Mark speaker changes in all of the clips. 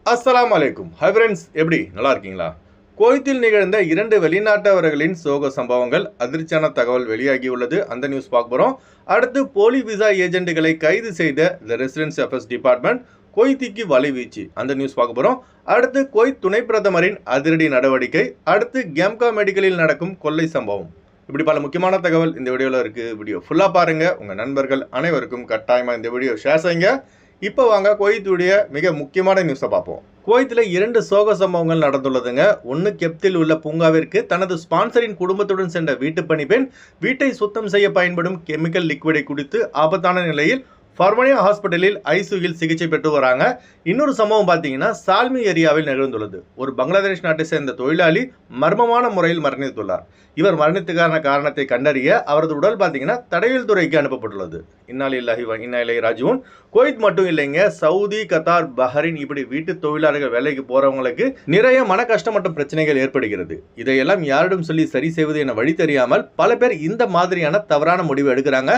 Speaker 1: அஸ்ஸலாமு அலைக்கும். Hi friends, எப்படி நல்லா இருக்கீங்களா? குவைத்தில் நிகழ்ந்த 2 வெளிநாட்டவர்களின் சோக சம்பவங்கள், அதிர்ச்சியான தகவல் வெளியாகியுள்ளது. அந்த நியூஸ் பார்க்க போகிறோம். அடுத்து போலி விசா ஏஜென்ட்டுகளை கைது செய்த த ரெசிடென்சி அஃபேர்ஸ் டிபார்ட்மெண்ட் குவைத்திக்கு வலைவீச்சு. அந்த நியூஸ் பார்க்க போகிறோம். அடுத்து குவைத் துணை பிரதமரின் அதிரடி நடவடிக்கை. அடுத்து கேம்கா மெடிக்கலில் நடக்கும் கொள்ளை சம்பவம். இப்படி பல முக்கியமான தகவல் இந்த வீடியோவில் இருக்குது. வீடியோ ஃபுல்லாக பாருங்கள். உங்கள் நண்பர்கள் அனைவருக்கும் கட்டாயமாக இந்த வீடியோ ஷேர் செய்யுங்க. இப்போ வாங்க குவைத்துடைய மிக முக்கியமான நியூஸை பார்ப்போம். குவைத்தில் 2 சோக சம்பவங்கள் நடந்துள்ளதுங்க. ஒன்று, கெப்தில் உள்ள பூங்காவிற்கு தனது ஸ்பான்சரின் குடும்பத்துடன் சென்ற வீட்டு பணிப்பெண் வீட்டை சுத்தம் செய்ய பயன்படும் கெமிக்கல் லிக்விடை குடித்து ஆபத்தான நிலையில் ஃபர்மனியா ஹாஸ்பிட்டலில் ஐசியூவில் சிகிச்சை பெற்று வராங்க. இன்னொரு சம்பவம் பார்த்தீங்கன்னா சால்மி ஏரியாவில் நிகழ்ந்துள்ளது. ஒரு பங்களாதேஷ் நாட்டை சேர்ந்த தொழிலாளி மர்மமான முறையில் மரணித்துள்ளார். இவர் மரணத்துக்கான காரணத்தை கண்டறிய அவரது உடல் பார்த்தீங்கன்னா தடயவியல் துறைக்கு அனுப்பப்பட்டுள்ளது. இன்னாலில்லாஹி வ இன்னா இலைஹி ராஜிஊன். குவைத் மட்டும் இல்லைங்க, சவுதி, கத்தார், பஹ்ரைன் இப்படி வீட்டு தொழிலாளர்கள் வேலைக்கு போறவங்களுக்கு நிறைய மன கஷ்டம் மற்றும் பிரச்சனைகள் ஏற்படுகிறது. இதையெல்லாம் யாரிடம் சொல்லி சரி செய்வது என வழி தெரியாமல் பல பேர் இந்த மாதிரியான தவறான முடிவு எடுக்கிறாங்க.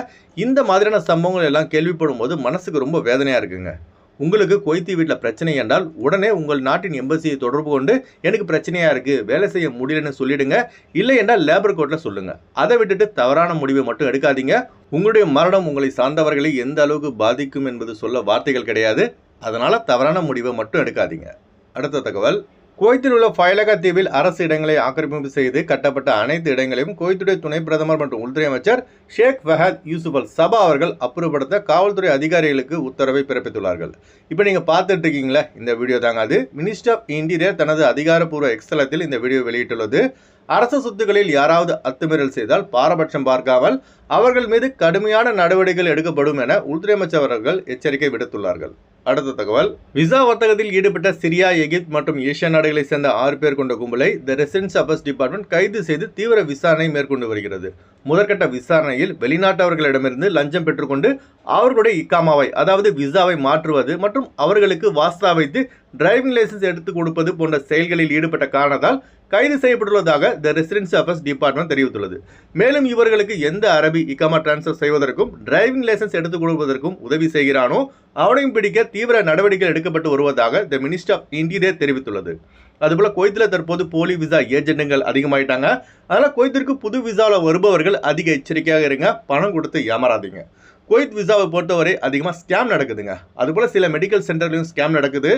Speaker 1: இந்த மாதிரியான சம்பவங்கள் எல்லாம் கேள்விப்படும் போது மனசுக்கு ரொம்ப வேதனையா இருக்குங்க. உங்களுக்கு குவைத்தி வீட்டில் பிரச்சனை என்றால் உடனே உங்கள் நாட்டின் எம்பசியை தொடர்பு கொண்டு எனக்கு பிரச்சனையா இருக்கு, வேலை செய்ய முடியலன்னு சொல்லிடுங்க. இல்லை என்றால் லேபர் கோர்ட்டில் சொல்லுங்க. அதை விட்டுட்டு தவறான முடிவை மட்டும் எடுக்காதீங்க. உங்களுடைய மரணம் உங்களை சார்ந்தவர்களை எந்த அளவுக்கு பாதிக்கும் என்பது சொல்ல வார்த்தைகள் கிடையாது. அதனால தவறான முடிவை மட்டும் எடுக்காதீங்க. அடுத்த தகவல், குவைத்தில் உள்ள ஃபைலகா தீவில் அரசு இடங்களை ஆக்கிரமிப்பு செய்து கட்டப்பட்ட அனைத்து இடங்களையும் குவைத்துடைய துணை பிரதமர் மற்றும் உள்துறை அமைச்சர் ஷேக் ஃபஹத் யூசுப் அல் சபா அவர்கள் அப்புறப்படுத்த காவல்துறை அதிகாரிகளுக்கு உத்தரவை பிறப்பித்துள்ளார்கள். இப்போ நீங்கள் பார்த்துட்டு இருக்கீங்களா, இந்த வீடியோ தாங்க அது. மினிஸ்டர் ஆஃப் இன்டீரியர் தனது அதிகாரப்பூர்வ எக்ஸ்தலத்தில் இந்த வீடியோ வெளியிட்டுள்ளது. அரசு சொத்துக்களில் யாராவது அத்துமீறல் செய்தால் பாரபட்சம் பார்க்காமல் அவர்கள் மீது கடுமையான நடவடிக்கைகள் எடுக்கப்படும் என உள்துறை அமைச்சர் அவர்கள் எச்சரிக்கை விடுத்துள்ளார்கள். அடுத்த தகவல், விசா வர்த்தகத்தில் ஈடுபட்ட சிரியா, எகிப்து மற்றும் ஏசியா நாடுகளை சேர்ந்த 6 பேர் கொண்ட கும்பலை த ரெசிடென்சி அஃபேர்ஸ் டிபார்ட்மெண்ட் கைது செய்து தீவிர விசாரணை மேற்கொண்டு வருகிறது. முதற்கட்ட விசாரணையில் வெளிநாட்டவர்களிடமிருந்து லஞ்சம் பெற்றுக்கொண்டு அவர்களுடைய இக்காமாவை, அதாவது விசாவை மாற்றுவது மற்றும் அவர்களுக்கு வாஸ்தா வைத்து டிரைவிங் லைசன்ஸ் எடுத்துக் கொடுப்பது போன்ற செயல்களில் ஈடுபட்ட காரணத்தால் கைது செய்யப்பட்டுள்ளதாக த ரெசிடென்சி அஃபேர்ஸ் டிபார்ட்மெண்ட் தெரிவித்துள்ளது. மேலும் இவர்களுக்கு எந்த அரபி இக்காமா டிரான்ஸ்ஃபர் செய்வதற்கும் டிரைவிங் லைசன்ஸ் எடுத்துக் கொடுப்பதற்கும் உதவி செய்கிறானோ அவனையும் பிடிக்க தீவிர நடவடிக்கை எடுக்கப்பட்டு வருவதாக த மினிஸ்டர் ஆஃப் இன்டீரியர் தெரிவித்துள்ளது. அதுபோல குவைத்தில் தற்போது போலி விசா ஏஜென்ட்டுகள் அதிகமாயிட்டாங்க. அதனால் குவைத்திற்கு புது விசாவில் வருபவர்கள் அதிக எச்சரிக்கையாக இருங்க. பணம் கொடுத்து ஏமாறாதீங்க. குவைத் விசாவை பொறுத்தவரை அதிகமாக ஸ்கேம் நடக்குதுங்க. அதுபோல் சில மெடிக்கல் சென்டர்லையும் ஸ்கேம் நடக்குது.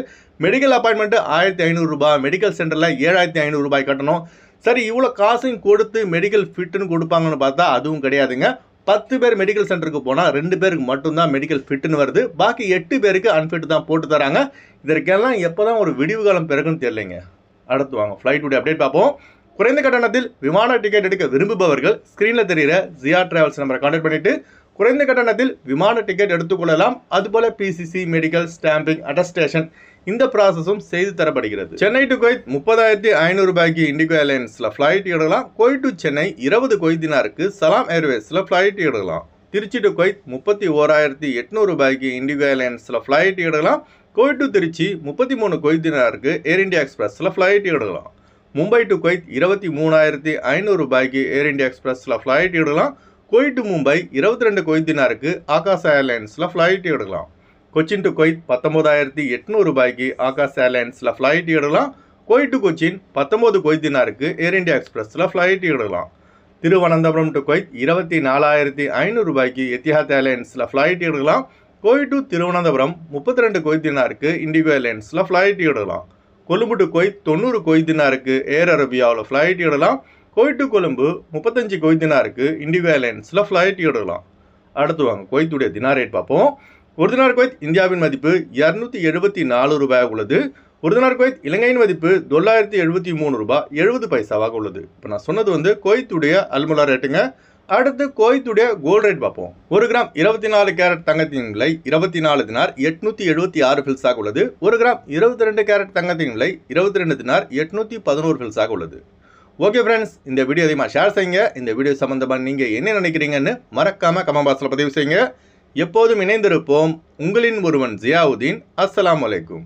Speaker 1: மெடிக்கல் அப்பாயின்மெண்ட்டு 1500 ரூபாய், மெடிக்கல் சென்டரில் 7500 ரூபாய் கட்டணும். சரி, இவ்வளோ காசையும் கொடுத்து மெடிக்கல் ஃபிட்டுன்னு கொடுப்பாங்கன்னு பார்த்தா அதுவும் கிடையாதுங்க. 10 பேர் மெடிக்கல் சென்டருக்கு போனால் 2 பேருக்கு மட்டும்தான் மெடிக்கல் ஃபிட்டுன்னு வருது. பாக்கி 8 பேருக்கு அன்ஃபிட் தான் போட்டு தராங்க. இதற்கெல்லாம் எப்போ தான் ஒரு விடிவு காலம் பிறகுன்னு தெரியலைங்க. அடுத்து வாங்க ஃப்ளைட்டுடைய அப்டேட் பார்ப்போம். குறைந்த கட்டணத்தில் விமான டிக்கெட் எடுக்க விரும்புபவர்கள் ஸ்க்ரீனில் தெரிகிற ஜியா டிராவல்ஸ் நம்பரை கான்டாக்ட் பண்ணிவிட்டு குறைந்த கட்டணத்தில் விமான டிக்கெட் எடுத்துக்கொள்ளலாம். அதுபோல பிசிசி, மெடிக்கல், ஸ்டாம்பிங், அட்டஸ்டேஷன் இந்த ப்ராசஸும் செய்து தரப்படுகிறது. சென்னை டு குவைத் 30,500 ரூபாய்க்கு இண்டிகோ ஏர்லைன்ஸில் ஃப்ளைட் எடுக்கலாம். குவைத் டு சென்னை 20 குவைத் தினாருக்கு சலாம் ஏர்வேஸில் ஃப்ளைட் எடுக்கலாம். திருச்சி டு குவைத் 31,800 ரூபாய்க்கு இண்டிகோ ஏர்லைன்ஸில் ஃப்ளைட் எடுக்கலாம். குவைத் டு திருச்சி 33 குவைத் தினாருக்கு ஏர் இந்தியா எக்ஸ்பிரஸில் ஃப்ளைட் எடுக்கலாம். மும்பை டு குவைத் 23,500 ரூபாய்க்கு ஏர் இந்தியா எக்ஸ்பிரஸில் ஃப்ளைட் எடுக்கலாம். குவைத் டு மும்பை 22 குவைத் தினாருக்கு ஆகாஷ் ஏர்லைன்ஸில் ஃப்ளைட் எடுக்கலாம். கொச்சின் டு குவைத் 19,800 ரூபாய்க்கு ஆகாஷ் ஏர்லைன்ஸில் ஃப்ளைட் எடுக்கலாம். குவைத் டு கொச்சின் 19 குவைத் தினாருக்கு ஏர் இந்தியா எக்ஸ்பிரஸில் ஃப்ளைட் எடுக்கலாம். திருவனந்தபுரம் டு குவைத் 24,500 ரூபாய்க்கு எத்திஹாத் ஏர்லைன்ஸில் ஃப்ளைட் எடுக்கலாம். குவைத் டு திருவனந்தபுரம் 32 குவைத் தினாருக்கு இண்டிகோ ஏர்லைன்ஸில் ஃப்ளைட் எடுக்கலாம். கொழும்பு டு குவைத் 90 குவைத் தினாருக்கு ஏர் அரேபியாவில் ஃப்ளைட் எடுக்கலாம். குவைத் டு கொழும்பு 35 குவைத் தினாருக்கு இண்டிகோ ஏர்லைன்ஸில் ஃப்ளைட் எடுக்கலாம். அடுத்து வாங்க குவைத்துடைய தினார் ரேட் பார்ப்போம். ஒரு தினார் குவைத் இந்தியாவின் மதிப்பு 274 ரூபாயாக உள்ளது. ஒரு தினார் குவைத் இலங்கையின் மதிப்பு $973 ரூபாய் 70 பைசாவாக உள்ளது. இப்போ நான் சொன்னது குவைத்துடைய அல்முலா ரேட்டுங்க. அடுத்து குவைத்துடைய கோல்டு ரேட் பார்ப்போம். 1 கிராம் 24 கேரட் தங்கத்தின் விலை 24 தினார் 876 ஃபில்ஸாக உள்ளது. 1 கிராம் 22 கேரட் தங்கத்தின் விலை 22 தினார் 811 ஃபில்ஸாக உள்ளது. ஓகே ஃப்ரெண்ட்ஸ், இந்த வீடியோ அதிகமாக ஷேர் செய்யுங்க. இந்த வீடியோ சம்மந்தமாக நீங்கள் என்ன நினைக்கிறீங்கன்னு மறக்காமல் கமெண்ட் பாக்ஸில் பதிவு செய்யுங்க. எப்போதும் இணைந்திருப்போம். உங்களின் ஒருவன் ஜியாவுதீன். அஸ்ஸலாமு அலைக்கும்.